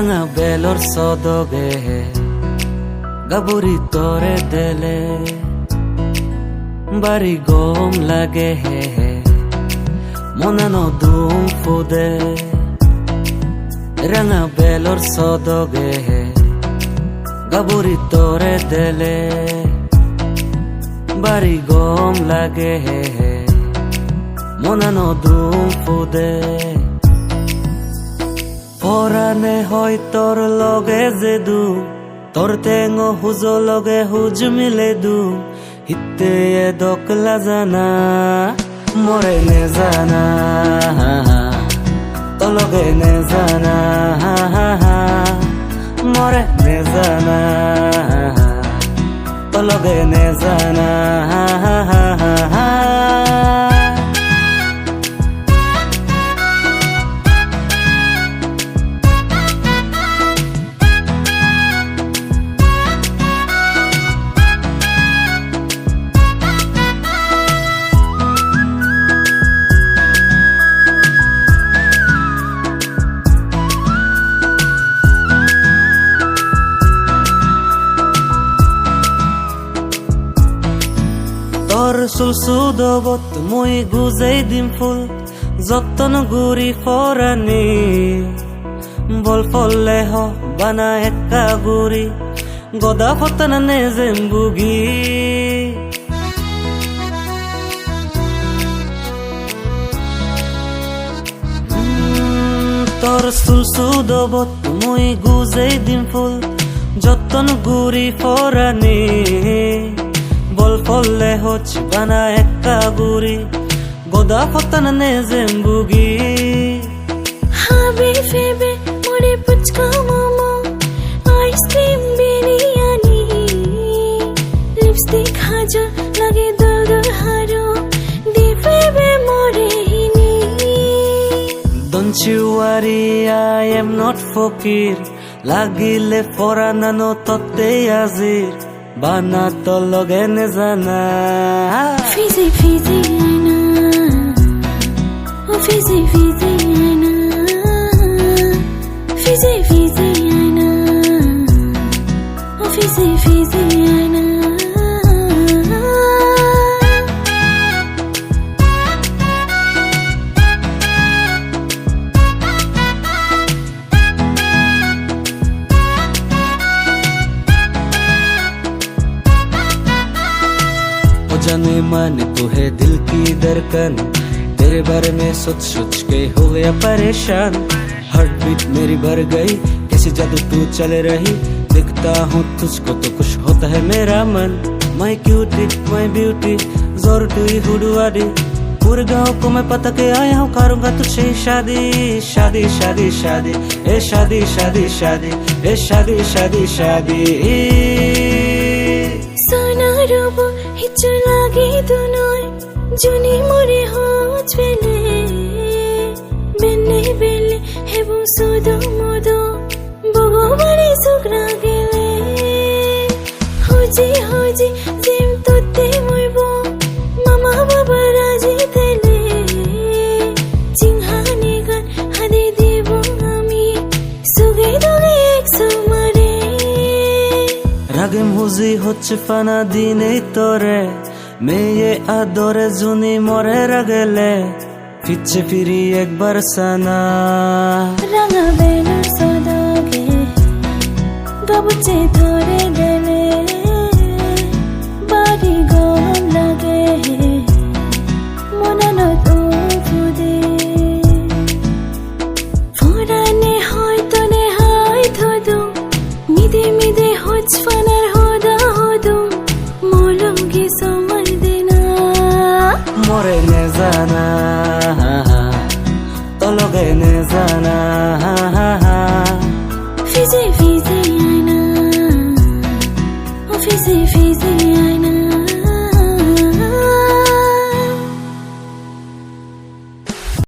রাঙা বেলর সদগে গাবুরি তরে দেলে বাড়ি গম লাগে মনানো দুম ফুদে রাঙা বেলর সদগে গাবুরি তরে দেলে বাড়ি গম লাগে মনানো দুম ফুদে পরানে হয় তোর লগে যে দু তোর টেঙ হুজ লগে হুজ মিলে দু হিতে দকলা জানা মরে নে জানা তো লগে নে জানা মরে নে জানা তো লগে নে জানা তোর সুলসুদবত মুই গুজাই দিম ফুল যতন গুরি ফরানি বল ফলে হ বানা একা গুরি গদা ফতন নে জেম্বুগি তোর সুলসুদবত মুই গুজাই দিম ফুল যতন গুরি ফরানি বল ফলে হচ্ছে বানা একা গুরি গোদা ফতন নে জেম্বুগি হাবে ফেবে মোরে পুচকা মোমো আইসক্রিম বিরিয়ানি লিপস্টিক হাজার লাগে দল দল হারো দি ফেবে মোরে হিনি Don't you worry, I am not ফকির লাগিলে ফরানানো ততে আজির বানা তো লগে নে জানা ফিজি ফিজি আয়না ও ফিজি ফিজি আয়না ফিজি ফিজি আয়না ও ফিজি ফিজি আয়না जाने माने तू है दिल की धड़कन तेरे बारे में सोच सोच के हो गया परेशान हार्ट बीट मेरी भर गई कैसे जादू तू चले रही देखता हूँ तुझको तो कुछ होता है मेरा मन माय क्यूटी माय ब्यूटी जोर टू हुडवाडी पूरे गाँव को मैं पता के आया हूँ करूँगा तुझसे शादी शादी शादी शादी ए शादी शादी शादी ए शादी शादी शादी सोना रोबो हिचो लागे दुनोय जुनी मोरे होच बेले बेने बेले हेबो सुदो मोदो बोगो बड़े सुग्रा गेले होजी होजी जिम तोते मोइबो मामा बाबा राजी तेले चिंहाने गान हादे देबो आमी सुगे दोगे एक सुमारे রাগে মুজি হচ্ছে ফানা দিনেই তোরে মেয়ে আদরে জুনি মরে রাগেলে ফিচ্ছে ফিরি একবার সানা রাঙা বেলার সদাগে গাবুচে ধরে দেলে বাড়ি গম লাগে মনানো তো ফুদে ফোরানে হয়তো নে হাই ধদু মিদে মিদে হচ ফানার হদা হদু মোলঙ্গি সময় দেনা মরে নে জানা তো লগে নে জানা